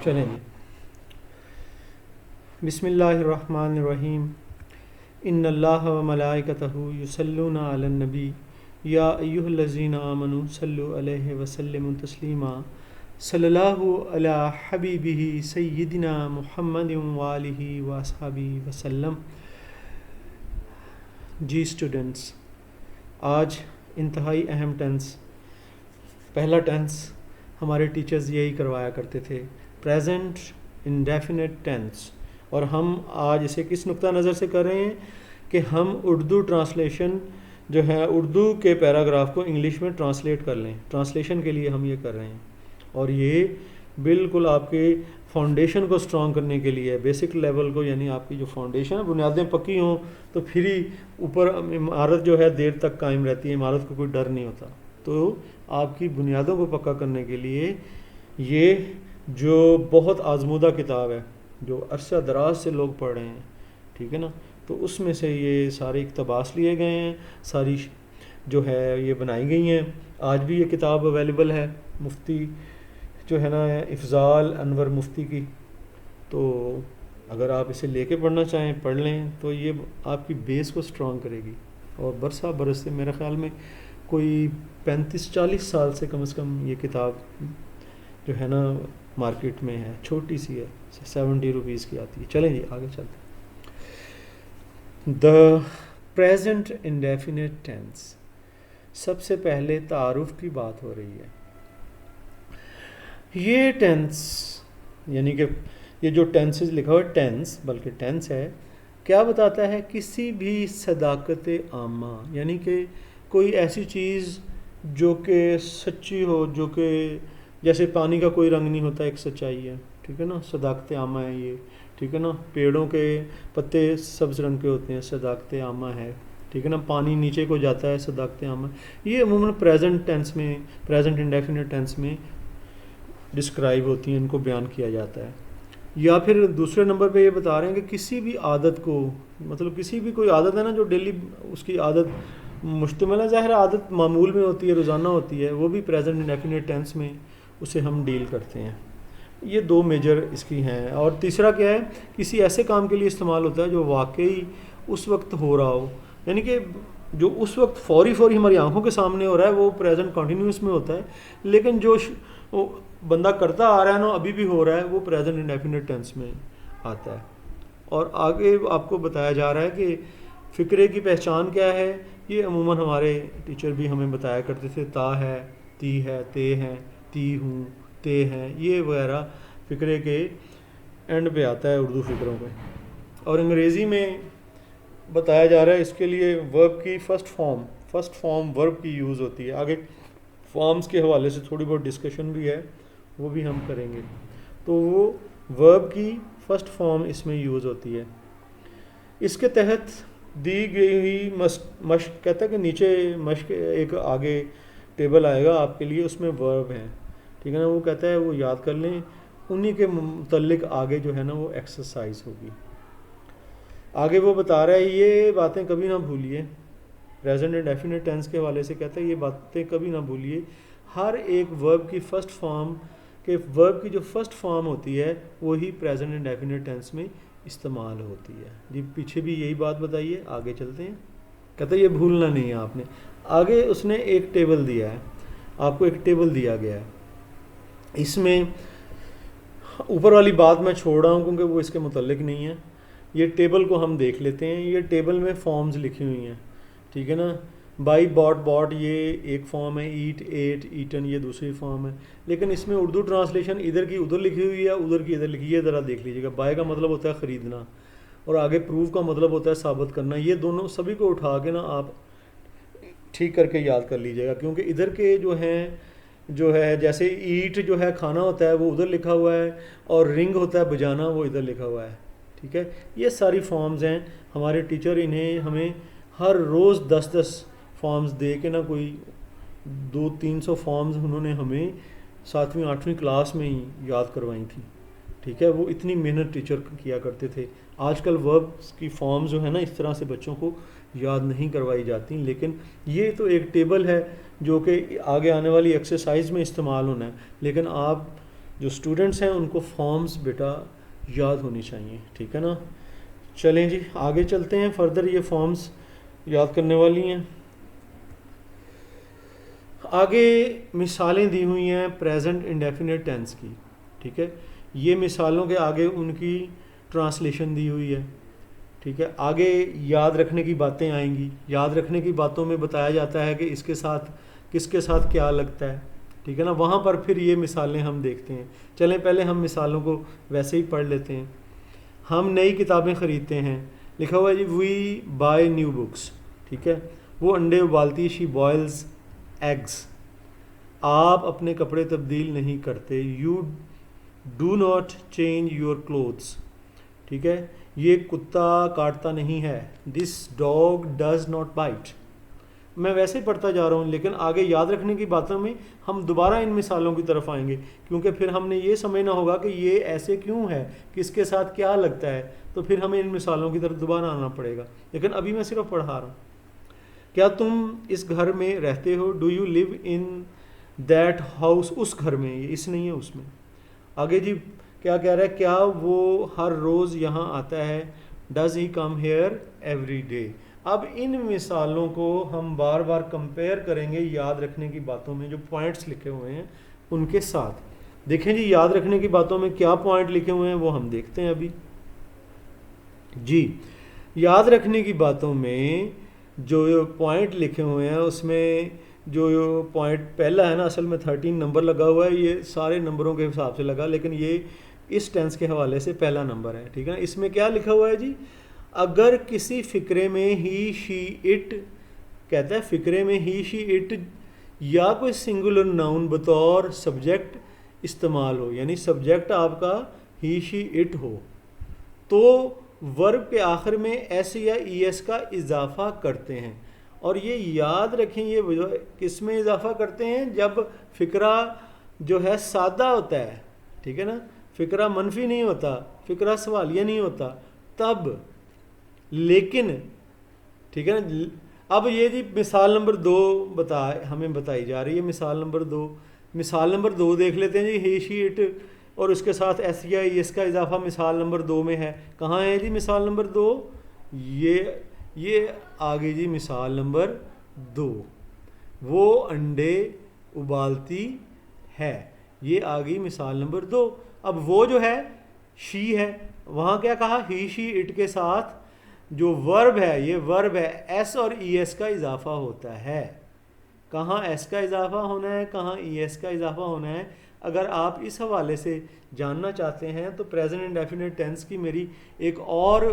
चलें जी। बिस्मिल्लाहिर्रहमानिर्रहीम। इन्नल्लाह व मलाइकतहु युसल्लूना अलन नबी या अय्युहल्लज़ीना आमनु सल्लु अलैहि व सल्लिमु तस्लीमा सल्लल्लाहु अला हबीबिही सय्यिदिना मुहम्मदिन व आलिहि व अस्हाबिहि वसल्लम। जी स्टूडेंट्स, आज इंतहाई अहम टेंस, पहला टेंस हमारे टीचर्स यही करवाया करते थे, प्रेजेंट इंडेफिनिट टेंस। और हम आज इसे किस नुक्ता नज़र से कर रहे हैं कि हम उर्दू ट्रांसलेशन जो है, उर्दू के पैराग्राफ को इंग्लिश में ट्रांसलेट कर लें। ट्रांसलेशन के लिए हम ये कर रहे हैं और ये बिल्कुल आपके फाउंडेशन को स्ट्रॉन्ग करने के लिए, बेसिक लेवल को, यानी आपकी जो फाउंडेशन है, बुनियादें पक्की हों तो फिर ही ऊपर इमारत जो है देर तक कायम रहती है, इमारत को कोई डर नहीं होता। तो आपकी बुनियादों को पक्का करने के लिए ये जो बहुत आजमूदा किताब है, जो अरसा दराज से लोग पढ़ रहे हैं, ठीक है ना, तो उसमें से ये सारे इक़्तिबास लिए गए हैं, सारी जो है ये बनाई गई हैं। आज भी ये किताब अवेलेबल है, मुफ्ती जो है ना इफ़ज़ाल अनवर मुफ्ती की। तो अगर आप इसे लेके पढ़ना चाहें पढ़ लें, तो ये आपकी बेस को स्ट्रॉन्ग करेगी। और बरसा बरस से मेरे ख़्याल में कोई 35-40 साल से कम ये किताब जो है ना मार्केट में है, छोटी सी है, 70 रुपीज़ की आती है। चलें जी आगे चलते हैं। The present indefinite tense. सबसे पहले तारुफ की बात हो रही है। ये टेंस यानी कि ये जो टेंसेस लिखा हुआ है, टेंस बल्कि टेंस है, क्या बताता है? किसी भी सदाकत आमा, यानी कि कोई ऐसी चीज़ जो कि सच्ची हो, जो कि जैसे पानी का कोई रंग नहीं होता, एक सच्चाई है, ठीक है ना, सदाकत आमा है ये, ठीक है ना। पेड़ों के पत्ते सब्ज़ रंग के होते हैं, सदाकत आमा है, ठीक है ना। पानी नीचे को जाता है, सदाकत आमा। ये अमूमन प्रेजेंट टेंस में, प्रेजेंट इंडेफिनिट टेंस में डिस्क्राइब होती हैं, इनको बयान किया जाता है। या फिर दूसरे नंबर पे ये बता रहे हैं कि किसी भी आदत को, मतलब किसी भी कोई आदत है ना जो डेली उसकी आदत मुश्तमिल है, ज़ाहिर आदत मामूल में होती है, रोज़ाना होती है, वो भी प्रेजेंट इंडेफिनिट टेंस में उसे हम डील करते हैं। ये दो मेजर इसकी हैं। और तीसरा क्या है? किसी ऐसे काम के लिए इस्तेमाल होता है जो वाकई उस वक्त हो रहा हो, यानी कि जो उस वक्त फौरी हमारी आंखों के सामने हो रहा है वो प्रेजेंट कंटिन्यूस में होता है, लेकिन जो वो बंदा करता आ रहा है ना, अभी भी हो रहा है, वो प्रेजेंट इंडेफिनिट टेंस में आता है। और आगे आपको बताया जा रहा है कि फ़िक्रे की पहचान क्या है। ये अमूमन हमारे टीचर भी हमें बताया करते थे, ता है, ती है, ते हैं, ती हूँ, ते हैं, ये वगैरह फ़िक्रे के एंड पे आता है उर्दू फ़िक्रों पे। और अंग्रेज़ी में बताया जा रहा है इसके लिए वर्ब की फ़र्स्ट फॉर्म वर्ब की यूज़ होती है। आगे फॉर्म्स के हवाले से थोड़ी बहुत डिस्कशन भी है, वो भी हम करेंगे। तो वो वर्ब की फ़र्स्ट फॉर्म इसमें यूज़ होती है। इसके तहत दी गई हुई मश्क कहता है कि नीचे मश्क एक आगे टेबल आएगा आपके लिए, उसमें वर्ब है, ठीक है ना। वो कहता है वो याद कर लें, उन्हीं के मुतल्लिक आगे जो है ना वो एक्सरसाइज होगी। आगे वो बता रहा है ये बातें कभी ना भूलिए, प्रेजेंट इंडेफिनिट टेंस के हवाले से कहता है ये बातें कभी ना भूलिए। हर एक वर्ब की फ़र्स्ट फॉर्म के, वर्ब की जो फ़र्स्ट फॉर्म होती है वही प्रेजेंट इंडेफिनिट टेंस में इस्तेमाल होती है। जी पीछे भी यही बात बताइए, आगे चलते हैं। कहता है ये भूलना नहीं है आपने। आगे उसने एक टेबल दिया है, आपको एक टेबल दिया गया है। इसमें ऊपर वाली बात मैं छोड़ रहा हूँ क्योंकि वो इसके मुतल्लिक नहीं है। ये टेबल को हम देख लेते हैं। ये टेबल में फॉर्म्स लिखी हुई हैं, ठीक है ना। बाई, बॉट ये एक फॉर्म है, ईट, एट, ईटन ये दूसरी फॉर्म है। लेकिन इसमें उर्दू ट्रांसलेशन इधर की उधर लिखी हुई है, उधर की इधर लिखी है। ज़रा देख लीजिएगा। बाय का मतलब होता है ख़रीदना और आगे प्रूव का मतलब होता है साबित करना। ये दोनों सभी को उठा के ना आप ठीक करके याद कर लीजिएगा, क्योंकि इधर के जो है जैसे ईट जो है खाना होता है वो उधर लिखा हुआ है, और रिंग होता है बजाना, वो इधर लिखा हुआ है, ठीक है। ये सारी फॉर्म्स हैं। हमारे टीचर इन्हें हमें हर रोज़ 10-10 फॉर्म्स दे के ना, कोई 200-300 फॉर्म्स उन्होंने हमें 7वीं-8वीं क्लास में ही याद करवाई थी, ठीक है। वो इतनी मेहनत टीचर किया करते थे। आजकल वर्ब्स की फॉर्म्स जो है ना इस तरह से बच्चों को याद नहीं करवाई जाती, लेकिन ये तो एक टेबल है जो कि आगे आने वाली एक्सरसाइज में इस्तेमाल होना है। लेकिन आप जो स्टूडेंट्स हैं उनको फॉर्म्स बेटा याद होनी चाहिए, ठीक है ना। चलें जी आगे चलते हैं फर्दर, ये फॉर्म्स याद करने वाली हैं। आगे मिसालें दी हुई हैं प्रेजेंट इंडेफिनिट टेंस की, ठीक है। ये मिसालों के आगे उनकी ट्रांसलेशन दी हुई है, ठीक है। आगे याद रखने की बातें आएंगी, याद रखने की बातों में बताया जाता है कि इसके साथ किसके साथ क्या लगता है, ठीक है ना। वहाँ पर फिर ये मिसालें हम देखते हैं। चलें पहले हम मिसालों को वैसे ही पढ़ लेते हैं। हम नई किताबें ख़रीदते हैं, लिखा हुआ है जी वी बाय न्यू बुक्स, ठीक है। वो अंडे उबालती, शी बॉयल्स एग्स। आप अपने कपड़े तब्दील नहीं करते, you do not change your clothes, ठीक है। ये कुत्ता काटता नहीं है, this dog does not bite. मैं वैसे पढ़ता जा रहा हूँ, लेकिन आगे याद रखने की बातों में हम दोबारा इन मिसालों की तरफ आएंगे, क्योंकि फिर हमने ये समझना होगा कि ये ऐसे क्यों है, किसके साथ क्या लगता है, तो फिर हमें इन मिसालों की तरफ दोबारा आना पड़ेगा। लेकिन अभी मैं सिर्फ पढ़ा रहा हूँ। क्या तुम इस घर में रहते हो, do you live in that house, उस घर में, ये इस नहीं है उसमें। आगे जी क्या कह रहा है, क्या वो हर रोज़ यहाँ आता है, does he come here every day. अब इन मिसालों को हम बार बार कंपेयर करेंगे याद रखने की बातों में जो पॉइंट्स लिखे हुए हैं उनके साथ। देखें जी याद रखने की बातों में क्या पॉइंट लिखे हुए हैं वो हम देखते हैं अभी जी। याद रखने की बातों में जो पॉइंट लिखे हुए हैं उसमें जो पॉइंट पहला है ना, असल में 13 नंबर लगा हुआ है, ये सारे नंबरों के हिसाब से लगा, लेकिन ये इस टेंस के हवाले से पहला नंबर है, ठीक है। इसमें क्या लिखा हुआ है जी, अगर किसी फ़िक्रे में ही शी इट, कहता है फ़िक्रे में ही शी इट या कोई सिंगुलर नाउन बतौर सब्जेक्ट इस्तेमाल हो, यानी सब्जेक्ट आपका ही शी इट हो, तो वर्ब के आखिर में एस या ई एस का इजाफा करते हैं। और ये याद रखें, ये किस में इजाफा करते हैं, जब फ़िक्रा जो है सादा होता है, ठीक है ना, फ़िक्रा मनफी नहीं होता, फ़िक्रा सवालिया नहीं होता, तब। लेकिन ठीक है ना। अब ये जी मिसाल नंबर 2 हमें बताई जा रही है। मिसाल नंबर 2 देख लेते हैं जी, ही शी इट और उसके साथ एस या इसका इजाफा मिसाल नंबर 2 में है। कहाँ है जी मिसाल नंबर 2, ये आगे जी मिसाल नंबर 2, वो अंडे उबालती है, ये आ गई मिसाल नंबर 2। अब वो जो है शी है, वहाँ क्या कहा, ही शी इट के साथ जो वर्ब है, ये वर्ब है, एस और ई एस का इजाफा होता है। कहाँ एस का इजाफा होना है, कहाँ ई एस का इजाफा होना है। अगर आप इस हवाले से जानना चाहते हैं तो प्रेजेंट इंडेफिनिट टेंस की मेरी एक और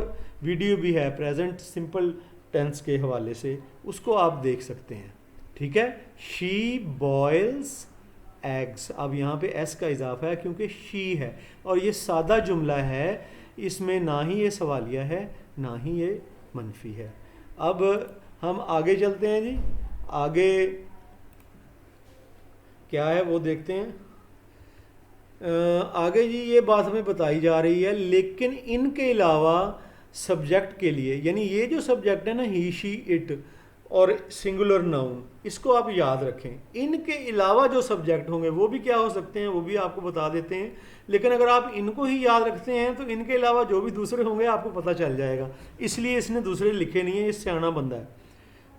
वीडियो भी है प्रेजेंट सिंपल टेंस के हवाले से, उसको आप देख सकते हैं, ठीक है। शी बॉयल्स एग्स, अब यहाँ पे एस का इजाफा है क्योंकि शी है और ये सादा जुमला है, इसमें ना ही ये सवालिया है ना ही ये मनफी है। अब हम आगे चलते हैं जी, आगे क्या है वो देखते हैं। आगे जी ये बात हमें बताई जा रही है, लेकिन इनके अलावा सब्जेक्ट के लिए, यानी ये जो सब्जेक्ट है ना ही शी इट और सिंगुलर नाउन, इसको आप याद रखें। इनके अलावा जो सब्जेक्ट होंगे वो भी क्या हो सकते हैं, वो भी आपको बता देते हैं। लेकिन अगर आप इनको ही याद रखते हैं तो इनके अलावा जो भी दूसरे होंगे आपको पता चल जाएगा, इसलिए इसने दूसरे लिखे नहीं है, ये सियाना बंदा है,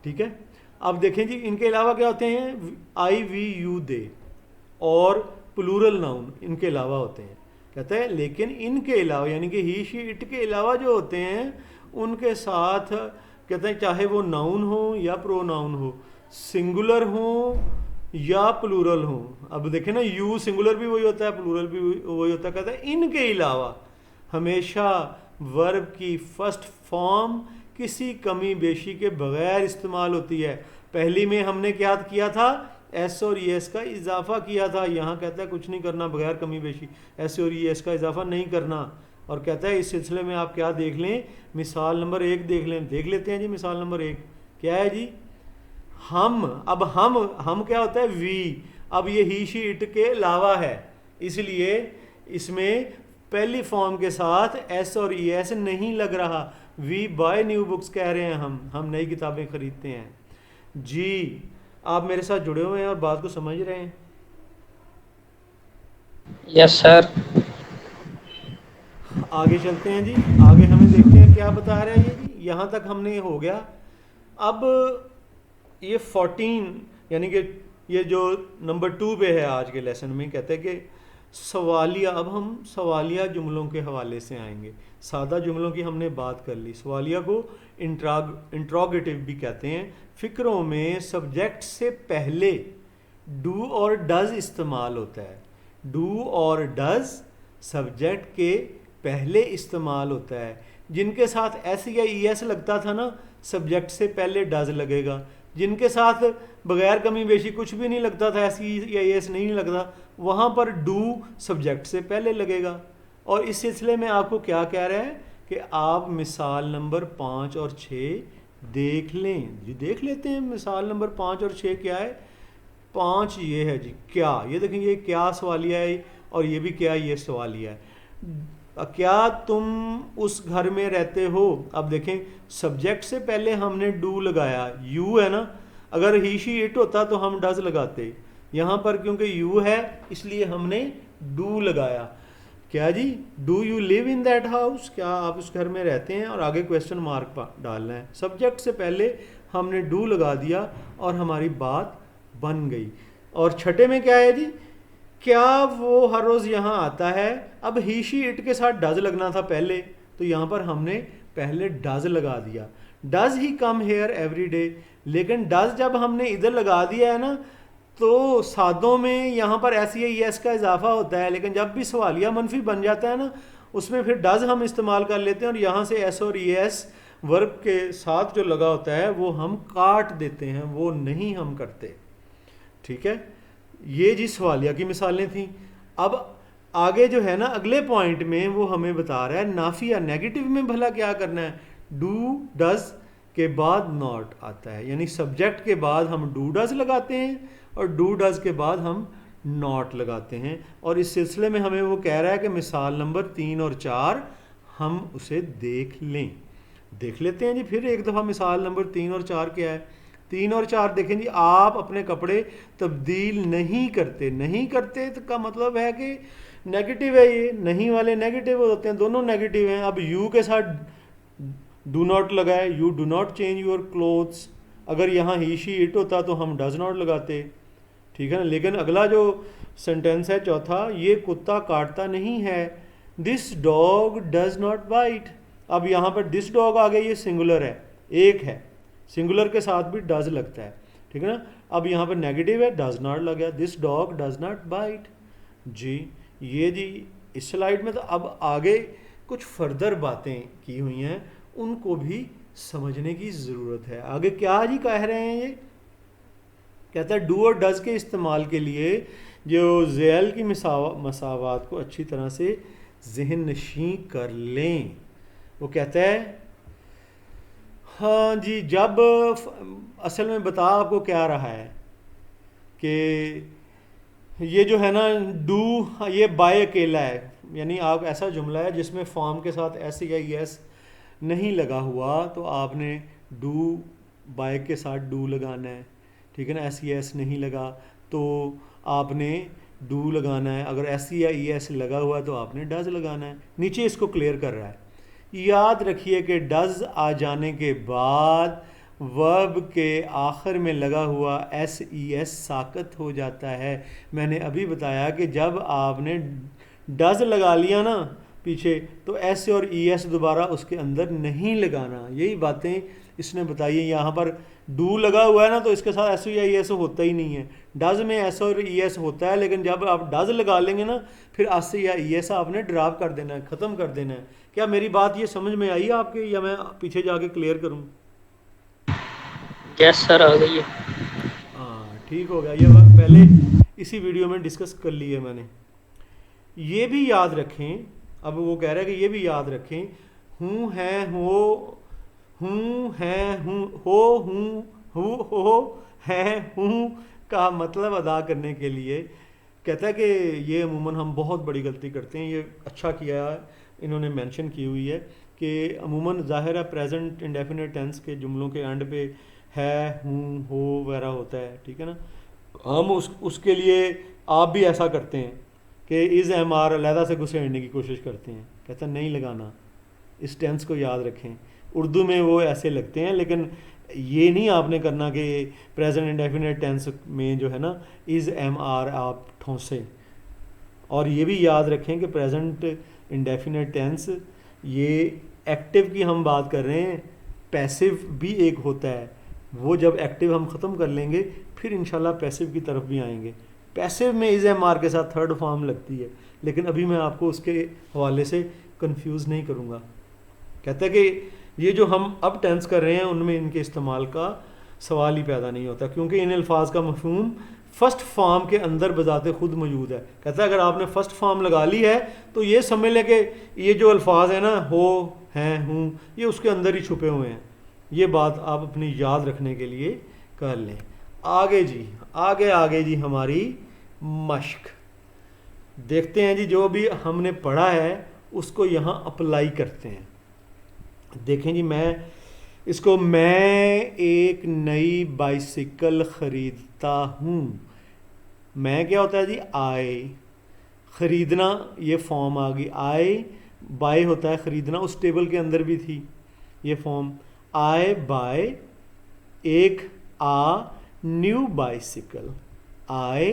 ठीक है। अब देखें जी इनके अलावा क्या होते हैं, आई वी यू दे और प्लूरल नाउन इनके अलावा होते हैं। कहते हैं लेकिन इनके अलावा, यानी कि ही शी इट के अलावा जो होते हैं उनके साथ कहते हैं चाहे वो नाउन हो या प्रोनाउन हो, सिंगुलर हो या प्लूरल हो। अब देखें ना, यू सिंगुलर भी वही होता है, प्लूरल भी वही होता है। कहता है इनके अलावा हमेशा वर्ब की फर्स्ट फॉर्म किसी कमी बेशी के बगैर इस्तेमाल होती है। पहली में हमने क्या किया था, एस और ई एस का इजाफा किया था। यहाँ कहता है कुछ नहीं करना बगैर कमी बेशी, एस और ई एस का इजाफा नहीं करना। और कहता है इस सिलसिले में आप क्या देख लें, मिसाल नंबर 1 देख लेते हैं जी। मिसाल नंबर 1 क्या है जी, हम। अब हम क्या होता है, वी। अब ये ही शी इट के अलावा है, इसलिए इसमें पहली फॉर्म के साथ एस और ई एस नहीं लग रहा। वी बाय न्यू बुक्स कह रहे हैं, हम नई किताबें खरीदते हैं जी। आप मेरे साथ जुड़े हुए हैं और बात को समझ रहे हैं। Yes sir. आगे चलते हैं जी। आगे हमें देखते हैं क्या बता रहा है ये जी। यहाँ तक हमने हो गया। अब ये 14, यानी कि ये जो नंबर 2 पे है आज के लेसन में, कहते हैं कि सवालिया। अब हम सवालिया जुमलों के हवाले से आएंगे। सादा जुमलों की हमने बात कर ली। सवालिया को इंट्रोगेटिव भी कहते हैं। फ़िक्रों में सब्जेक्ट से पहले डू और डज इस्तेमाल होता है। डू और डज सब्जेक्ट के पहले इस्तेमाल होता है। जिनके साथ एस या ई एस लगता था ना, सब्जेक्ट से पहले डज लगेगा। जिनके साथ बगैर कमी बेशी कुछ भी नहीं लगता था, एस या ई एस नहीं लगता, वहाँ पर डू सब्जेक्ट से पहले लगेगा। और इस सिलसिले में आपको क्या कह रहा है कि आप मिसाल नंबर 5 और 6 देख लें जी। देख लेते हैं मिसाल नंबर 5 और 6 क्या है। 5 ये है जी क्या। ये देखें, ये क्या सवालिया है, और ये भी क्या, ये सवालिया है। क्या तुम उस घर में रहते हो। अब देखें, सब्जेक्ट से पहले हमने डू लगाया, यू है ना। अगर ही शी इट होता तो हम डज लगाते। यहाँ पर क्योंकि यू है इसलिए हमने डू लगाया। क्या जी, do you live in that house, क्या आप उस घर में रहते हैं, और आगे क्वेश्चन मार्क डालना है। सब्जेक्ट से पहले हमने डू लगा दिया और हमारी बात बन गई। और छठे में क्या है जी, क्या वो हर रोज़ यहाँ आता है। अब ही शी इट के साथ डज लगना था पहले, तो यहाँ पर हमने पहले डज लगा दिया। Does he come here every day. लेकिन डज जब हमने इधर लगा दिया है ना, तो सादों में यहाँ पर एस या एस का इजाफा होता है, लेकिन जब भी सवालिया मनफी बन जाता है ना, उसमें फिर डज हम इस्तेमाल कर लेते हैं, और यहाँ से एस और ई एस वर्ब के साथ जो लगा होता है वो हम काट देते हैं, वो नहीं हम करते। ठीक है, ये जी सवालिया की मिसालें थी। अब आगे जो है ना अगले पॉइंट में वो हमें बता रहा है नाफिया, नेगेटिव में भला क्या करना है। डू डज के बाद नॉट आता है, यानी सब्जेक्ट के बाद हम डू डज लगाते हैं और डू डज के बाद हम नॉट लगाते हैं। और इस सिलसिले में हमें वो कह रहा है कि मिसाल नंबर 3 और 4 हम उसे देख लें। देख लेते हैं जी फिर एक दफ़ा। मिसाल नंबर 3 और 4 क्या है। 3 और 4 देखें जी। आप अपने कपड़े तब्दील नहीं करते। नहीं करते तो का मतलब है कि नेगेटिव है। ये नहीं वाले नेगेटिव होते हैं, दोनों नेगेटिव हैं। अब यू के साथ डू नॉट लगाए, you do not change your clothes. अगर यहाँ ही शी इट होता तो हम डज नॉट लगाते। ठीक है ना। लेकिन अगला जो सेंटेंस है चौथा, ये कुत्ता काटता नहीं है। This dog does not bite. अब यहाँ पर दिस डॉग आ गया, ये सिंगुलर है, एक है। सिंगुलर के साथ भी डज लगता है। ठीक है ना। अब यहाँ पर नेगेटिव है, डज नॉट लग गया। This dog does not bite जी। ये जी इस स्लाइड में तो अब आगे कुछ फर्दर बातें की हुई हैं, उनको भी समझने की ज़रूरत है। आगे क्या जी कह रहे हैं ये। कहता है डू और डज के इस्तेमाल के लिए जो ज़ैल की मसावात को अच्छी तरह से जहन नशीं कर लें। वो कहता है हाँ जी, जब असल में बता आपको क्या रहा है कि ये जो है ना डू, ये बाय अकेला है। यानी आप ऐसा जुमला है जिसमें फॉर्म के साथ एस या एस नहीं लगा हुआ, तो आपने डू बाय के साथ डू लगाना है। ठीक है ना। एस या एस नहीं लगा तो आपने डू लगाना है। अगर एस या ई एस लगा हुआ है तो आपने डज लगाना है। नीचे इसको क्लियर कर रहा है। याद रखिए कि डज आ जाने के बाद वर्ब के आखिर में लगा हुआ एस ई एस साकत हो जाता है। मैंने अभी बताया कि जब आपने डज लगा लिया ना पीछे, तो एस और ई एस दोबारा उसके अंदर नहीं लगाना। यही बातें इसने बताई है। यहाँ पर डू लगा हुआ है ना, तो इसके साथ एस या ई एस होता ही नहीं है। डज में एस और ई एस होता है, लेकिन जब आप डज लगा लेंगे ना, फिर एस या ई एस आपने ड्रॉप कर देना है, ख़त्म कर देना है। क्या मेरी बात ये समझ में आई आपके, या मैं पीछे जाके क्लियर करूँ। यस सर, आ गई है। हाँ ठीक हो गया। ये पहले इसी वीडियो में डिस्कस कर ली है मैंने। ये भी याद रखें। अब वो कह रहा है कि ये भी याद रखें, हूँ है हो, हूँ है हूँ हो, हूँ हो है हूँ का मतलब अदा करने के लिए कहता है कि ये अमूमन हम बहुत बड़ी गलती करते हैं। ये अच्छा किया है इन्होंने मेंशन की हुई है कि अमूमन ज़ाहिर है प्रेजेंट इंडेफिनिट टेंस के जुमलों के एंड पे है, हूँ, हो वगैरह होता है। ठीक है ना। हम उसके लिए आप भी ऐसा करते हैं। कि इज़ एम आर अलहदा से घुसेड़ने की कोशिश करते हैं, कहता नहीं लगाना, इस टेंस को याद रखें। उर्दू में वो ऐसे लगते हैं, लेकिन ये नहीं आपने करना कि प्रेजेंट इंडेफिनेट टेंस में जो है ना इज़ एम आर आप ठोंसे। और ये भी याद रखें कि प्रेजेंट इंडेफिनेट टेंस ये एक्टिव की हम बात कर रहे हैं, पैसिव भी एक होता है। वो जब एक्टिव हम ख़त्म कर लेंगे फिर इंशाल्लाह पैसिव की तरफ भी आएंगे। पैसिव में इज़ एम आर के साथ थर्ड फॉर्म लगती है, लेकिन अभी मैं आपको उसके हवाले से कंफ्यूज नहीं करूँगा। कहता है कि ये जो हम अब टेंस कर रहे हैं उनमें इनके इस्तेमाल का सवाल ही पैदा नहीं होता, क्योंकि इन अल्फाज का मफहूम फर्स्ट फॉर्म के अंदर बजाते खुद मौजूद है। कहता है अगर आपने फर्स्ट फॉर्म लगा ली है तो ये समझ लें कि ये जो अल्फाज है ना, हो, हैं, हूँ, ये उसके अंदर ही छुपे हुए हैं। ये बात आप अपनी याद रखने के लिए कर लें। आगे जी, आगे जी हमारी मश्क देखते हैं जी। जो भी हमने पढ़ा है उसको यहाँ अप्लाई करते हैं। देखें जी, मैं एक नई बाइसिकल ख़रीदता हूँ। मैं क्या होता है जी, आए, ख़रीदना ये फॉर्म आ गई। आए बाय होता है ख़रीदना, उस टेबल के अंदर भी थी ये फॉर्म। आई बाय एक आ new bicycle, I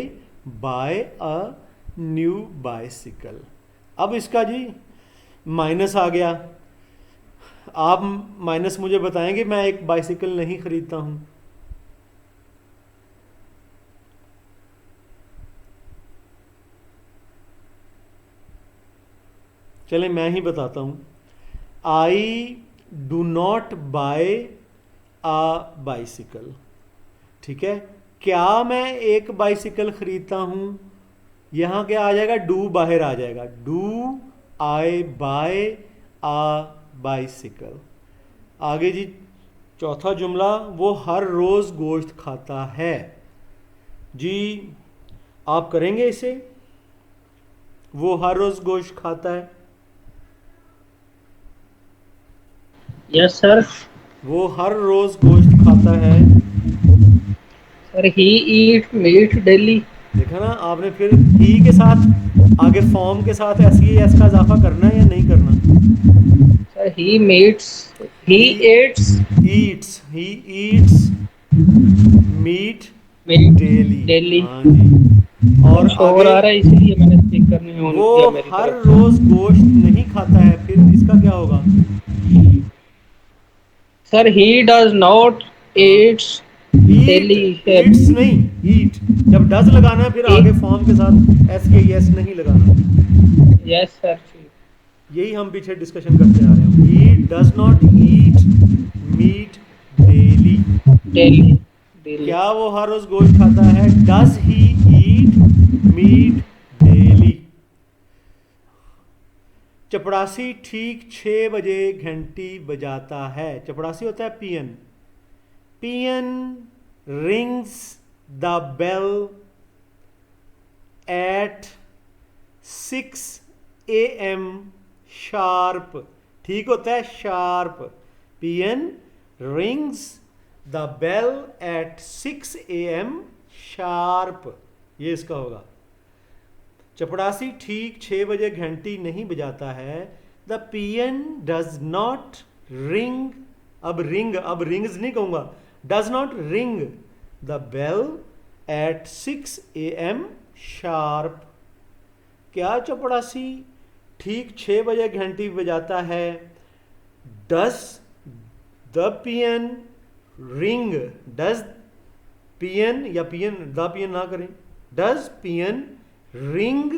buy a new bicycle. अब इसका जी माइनस आ गया। आप माइनस मुझे बताएंगे, मैं एक बाइसिकल नहीं खरीदता हूं। चले मैं ही बताता हूं। I do not buy a bicycle. ठीक है, क्या मैं एक बाइसिकल खरीदता हूं, यहां क्या आ जाएगा, डू बाहर आ जाएगा। Do I buy a bicycle. आगे जी चौथा जुमला, वो हर रोज़ गोश्त खाता है। जी आप करेंगे इसे, वो हर रोज़ गोश्त खाता है। Yes sir. वो हर रोज़ गोश्त खाता है। सर ही ईट मीट डेली। देखा ना आपने, फिर ही के साथ आगे फॉर्म के साथ एस ई एस का इजाफा करना है या नहीं करना। Sir he meats, he eats he eats meat meat daily. Daily. हाँ जी। और शोर आगे आ रहा है इसलिए मैंने स्पीकर नहीं ऑन वो किया मेरी हर तरफ से। रोज गोश्त नहीं खाता है, फिर इसका क्या होगा। Sir he does not eats eat, daily. Eats नहीं, ईट जब डज लगाना है फिर आगे फॉर्म के साथ एस के एस नहीं लगाना। Yes sir. यही हम पीछे डिस्कशन करते आ रहे हैं। He does not eat meat daily. Daily daily. क्या वो हर रोज गोश्त खाता है, does he eat meat daily. चपड़ासी ठीक 6 बजे घंटी बजाता है। चपड़ासी होता है peon. Peon rings the bell at 6 AM sharp. ठीक होता है sharp. Peon rings the bell at 6 AM sharp, ये इसका होगा। चपड़ासी ठीक 6 बजे घंटी नहीं बजाता है। The peon does not ring, अब रिंग्स नहीं कहूंगा, does not ring the bell at 6 AM sharp. क्या चपड़ासी ठीक 6 बजे घंटी बजाता है। Does the peon ring, does peon या पियन द पियन ना करें, does peon ring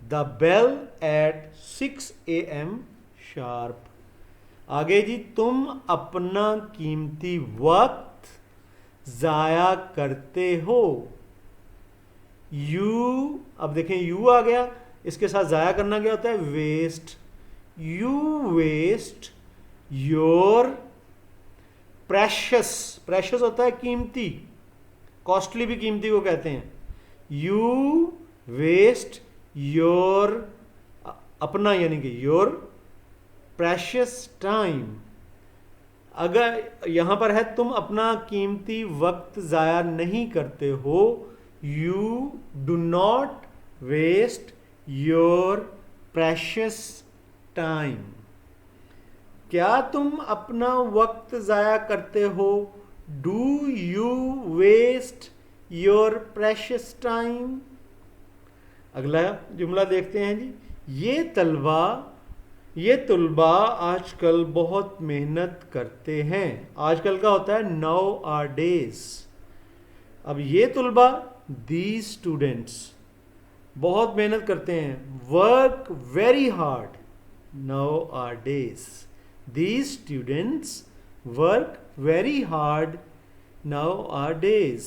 the bell at 6 AM sharp. आगे जी, तुम अपना कीमती वक्त ज़ाया करते हो। यू, अब देखें यू आ गया, इसके साथ ज़ाया करना क्या होता है, waste. You waste your precious, precious होता है कीमती, कॉस्टली भी कीमती को कहते हैं। यू वेस्ट योर, अपना यानी कि योर प्रेशियस टाइम। अगर यहां पर है तुम अपना कीमती वक्त ज़ाया नहीं करते हो, you do not waste your precious time. क्या तुम अपना वक्त ज़ाया करते हो? Do you waste your precious time? अगला जुमला देखते हैं जी। ये तलबा आजकल बहुत मेहनत करते हैं। आजकल का होता है नाउ आर डेज। अब ये तलबा, दीज स्टूडेंट्स, बहुत मेहनत करते हैं, work very hard nowadays. These students work very hard nowadays.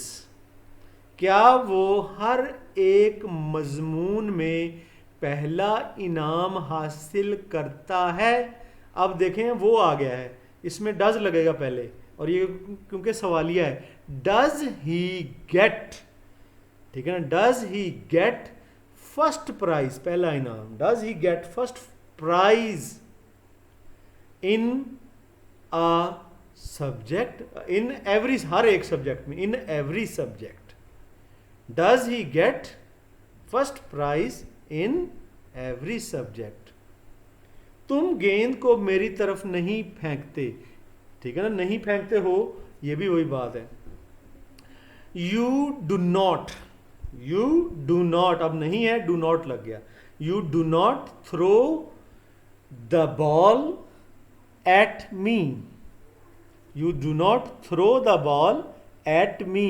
क्या वो हर एक मजमून में पहला इनाम हासिल करता है? अब देखें वो आ गया है, इसमें डज लगेगा पहले, और ये क्योंकि सवालिया है। डज ही गेट, ठीक है ना, does he get first prize, पहला इनाम, does he get first prize in a subject, in every, हर एक सब्जेक्ट में, in every subject. Does he get first prize in every subject. तुम गेंद को मेरी तरफ नहीं फेंकते, ठीक है ना, नहीं फेंकते हो, ये भी वही बात है। You do not, you do not, अब नहीं है, डू नॉट लग गया। You do not throw the ball at me. You do not throw the ball at me.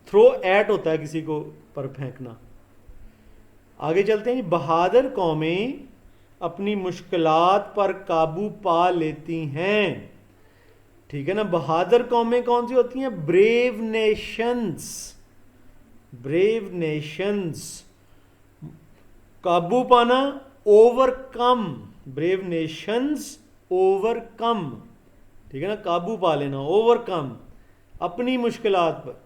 Throw at होता है किसी को पर फेंकना। आगे चलते हैं। बहादुर कौमें अपनी मुश्किलात पर काबू पा लेती हैं, ठीक है ना। बहादुर कौमें कौन सी होती हैं? Brave Nations, brave Nations. काबू पाना, ओवरकम, ब्रेव नेशंस ओवरकम, ठीक है ना, काबू पा लेना, ओवरकम, अपनी मुश्किलात पर,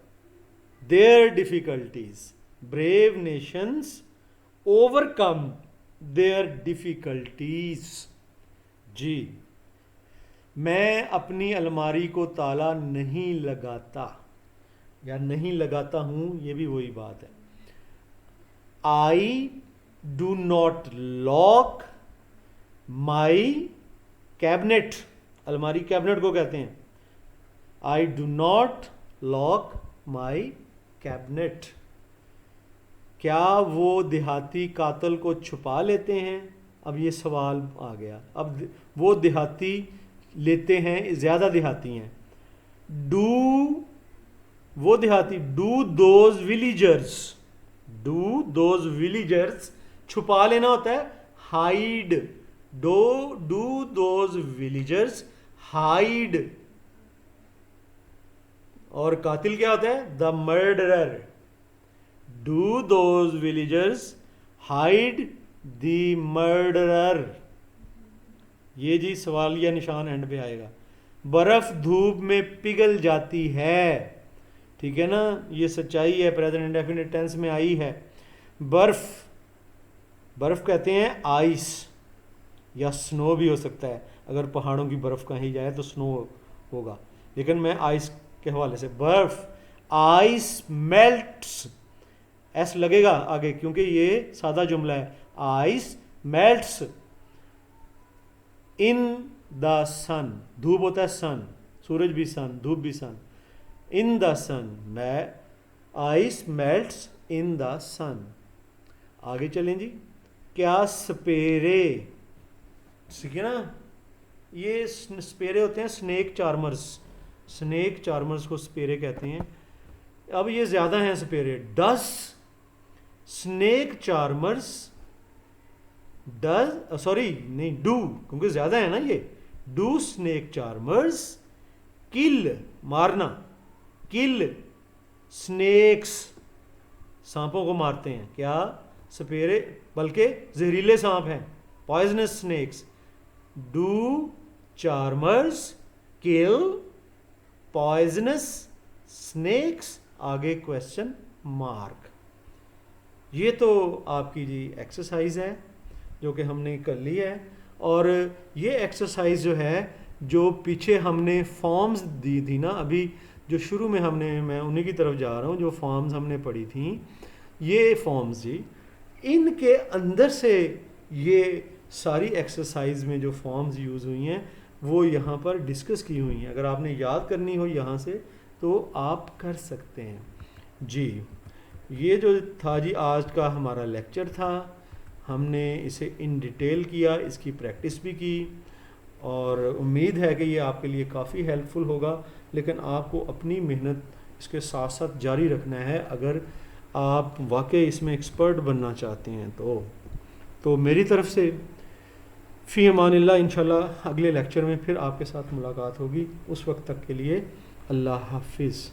their difficulties. Brave nations overcome their difficulties. जी, मैं अपनी अलमारी को ताला नहीं लगाता, या नहीं लगाता हूं, ये भी वही बात है। आई do not lock my cabinet, अलमारी कैबिनेट को कहते हैं। आई do not lock my cabinet. क्या वो देहाती कातल को छुपा लेते हैं? अब ये सवाल आ गया। अब वो देहाती लेते हैं, ज़्यादा देहाती हैं। डू, वो देहाती, do those villagers, do those villagers, छुपा लेना होता है hide. Do those villagers hide. और कातिल क्या होता है? The murderer. Do those villagers hide the murderer. ये जी सवालिया निशान एंड पे आएगा। बर्फ धूप में पिघल जाती है, ठीक है ना, ये सच्चाई है, प्रेजेंट इंडेफिनिट टेंस में आई है। बर्फ, बर्फ कहते हैं आइस, या स्नो भी हो सकता है, अगर पहाड़ों की बर्फ कहीं जाए तो स्नो होगा, लेकिन मैं आइस के हवाले से। बर्फ, आइस मेल्ट्स, एस लगेगा आगे क्योंकि ये सादा जुमला है। Ice melts in the sun, धूप होता है सन, सूरज भी सन, धूप भी sun. In the sun, ice melts in the sun. आगे चलें जी। क्या सपेरे, ठीक है ना, ये सपेरे होते हैं स्नेक चार्मर्स, स्नेक चार्मर्स को सपेरे कहते हैं। अब ये ज़्यादा हैं सपेरे। डस स्नेक चार्मर्स, डज, सॉरी नहीं, डू, क्योंकि ज़्यादा है ना ये। डू स्नेक चार्मर्स किल, मारना, किल स्नेक्स, सांपों को मारते हैं। क्या सपेरे, बल्कि जहरीले सांप हैं, poisonous snacks. Do charmers kill poisonous snacks, आगे क्वेश्चन मार्क। ये तो आपकी जी एक्सरसाइज है जो कि हमने कर ली है। और ये एक्सरसाइज जो है, जो पीछे हमने फॉर्म्स दी थी ना, अभी जो शुरू में हमने, मैं उन्हीं की तरफ जा रहा हूँ, जो फॉर्म्स हमने पढ़ी थी, ये फॉर्म्स जी, इनके अंदर से ये सारी एक्सरसाइज में जो फॉर्म्स यूज़ हुई हैं वो यहाँ पर डिस्कस की हुई हैं। अगर आपने याद करनी हो यहाँ से तो आप कर सकते हैं जी। ये जो था जी आज का हमारा लेक्चर था, हमने इसे इन डिटेल किया, इसकी प्रैक्टिस भी की और उम्मीद है कि ये आपके लिए काफ़ी हेल्पफुल होगा। लेकिन आपको अपनी मेहनत इसके साथ साथ जारी रखना है अगर आप वाकई इसमें एक्सपर्ट बनना चाहते हैं। तो मेरी तरफ से फ़ी अमानिल्लाह, इंशाल्लाह अगले लेक्चर में फिर आपके साथ मुलाकात होगी। उस वक्त तक के लिए अल्लाह हाफिज़।